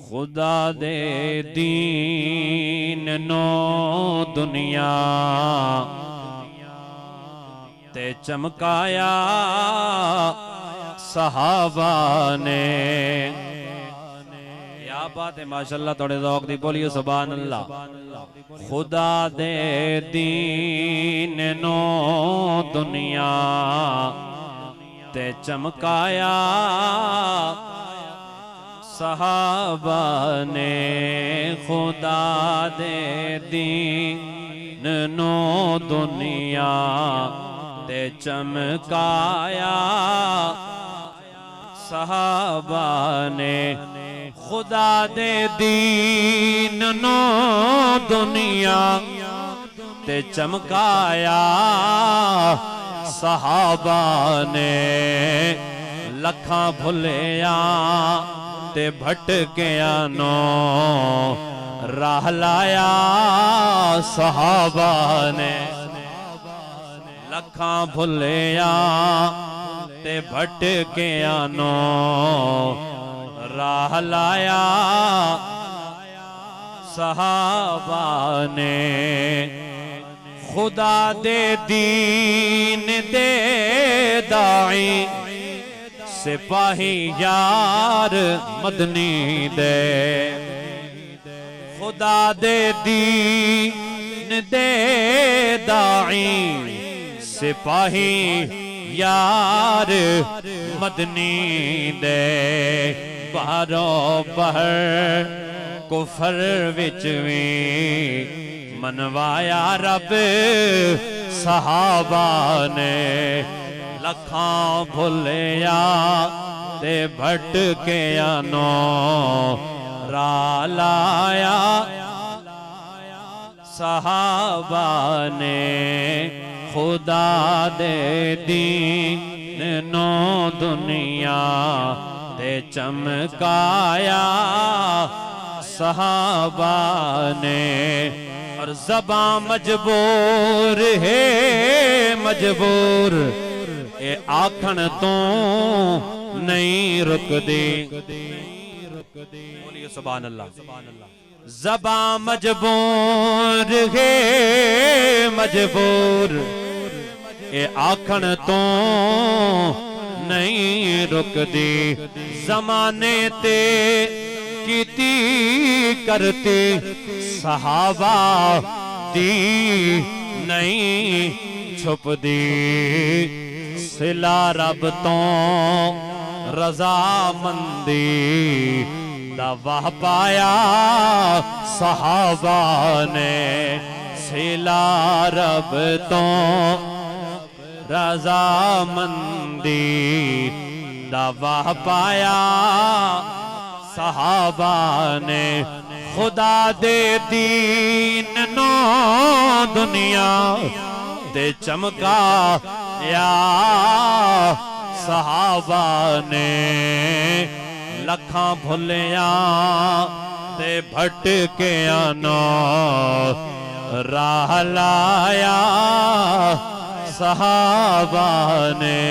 خدا دے دین نو دنیا تے چمکایا صحابہ نے. کیا بات ہے ماشاءاللہ تھوڑے ذوق دی بولیے سبحان اللہ. خدا دے دین نو دنیا تے چمکایا صحابہ نے. خدا دے دین نو دنیا تے چمکایا صحابہ نے. خدا دے دین نو دنیا تے چمکایا صحابہ نے. لکھاں بھلیا تے بھٹکیاں نو راہ لایا صحابہ نے. لکھاں بھلیا تے بھٹکیاں نو راہ لایا صحابہ نے. خدا دے دین دے داعی سپاہی یار مدنی دے. خدا دے دین دے داعی سپاہی یار مدنی دے. بہرو بہر کفر وچ وی منوایا رب صحابہ نے. لکھاں بھلیا تے بھٹکیاں نو راہ لایا صحابہ نے. خدا دے دین نو دنیا تے چمکایا صحابہ نے. اور زباں مجبور ہے مجبور اے آکھن تو نہیں رک دی. بولیے سبحان اللہ. زباں مجبور ہے مجبور اے آکھن تو نہیں رک دی. زمانے تے کیتی کرتے صحابہ دی نہیں چھپ دی. صلہ رب تو رضا مندی دا واہ پایا صحابہ نے. صلہ رب تو رضا مندی دا واہ پایا صحابہ نے. خدا دے دین نو دنیا تے چمکایا صحابہ نے. لکھاں بھلیاں تے بھٹکیاں نو راہ لایا صحابہ نے.